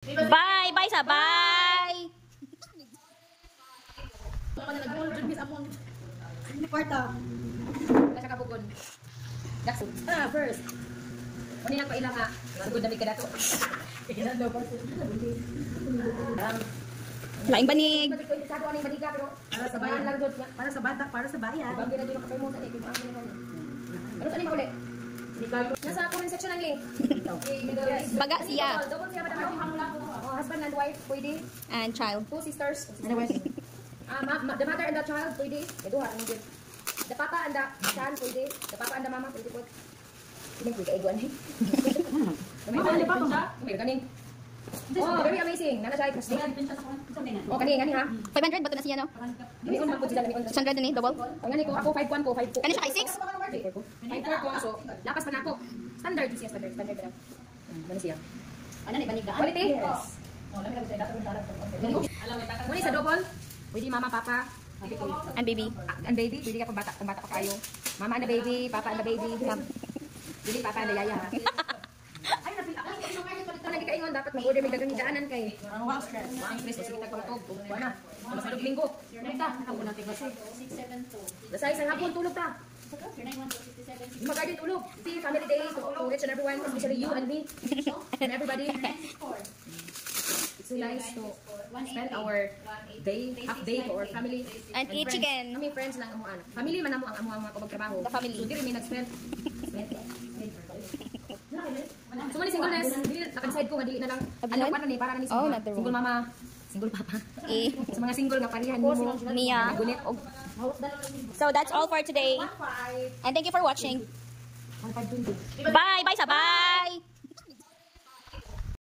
Bye! Bye sa bye! Kwarta. Nasa kabugon. First. Kung nang pailang ha, sugod na may kadato. Laing banig. Para sa bayan lang doon. Para sa bata, para sa bayan. Bagay na din ako kayo mo sa ikot. Ano sa lima ulit? Nasa comment section ang link. Baga siya. Double siya ba naman? Husband and wife, pwede. And child. 2 sisters. The mother and the child, pwede. Duha, ano din. The papa and the son, pwede. The papa and the mama, pwede po. Hindi ko ikaiguan eh. May kaning. Oh, very amazing. Nana siya, Christy. Oh, kaning ha. 500 bato na siya, no? Dimi on magpud sila, dimi on. 600 din eh, double. Ang ngani ko, ako 5-1 ko, 5 ko. Ano siya kay 6? 5-4 ko, so lapas pa na ako. Standard siya, standard ka lang. Ano siya? Ano ni banigaan? Quality? Yes. Muna sa double, pwede mama, papa, And baby. and baby, pwede ka kung bata pa kayo. Mama and the baby, papa and the baby. Pwede papa and the yaya. Ay, napila ako. Kung nagkikaingon, dapat mag-order may dagang daanan kay. Wow, stress. Ang stress, sige tagpagtog. Buwan na. Mas na linggo. Ta. Ako na tigos. 672. Basta isang hapon, tulog ta. Mag-garden tulog. See, family day to rich and everyone, especially you and me. And everybody. It's so nice to spend our day, half day to our family. And eat friends. chicken. Kami friends lang amuan. Family man amo ang amuang mga kapagtrabaho. The family. So, diri may nag-spend. So, mali singleness. Dili naka-decide ko nga dili na lang. Ano pa ni para ni Oh, not the single mama, single papa. Eh. Sa mga single nga parihan mo. Mia. Gunit og So that's all for today. And thank you for watching. 1.20. Bye! Bye sa bye!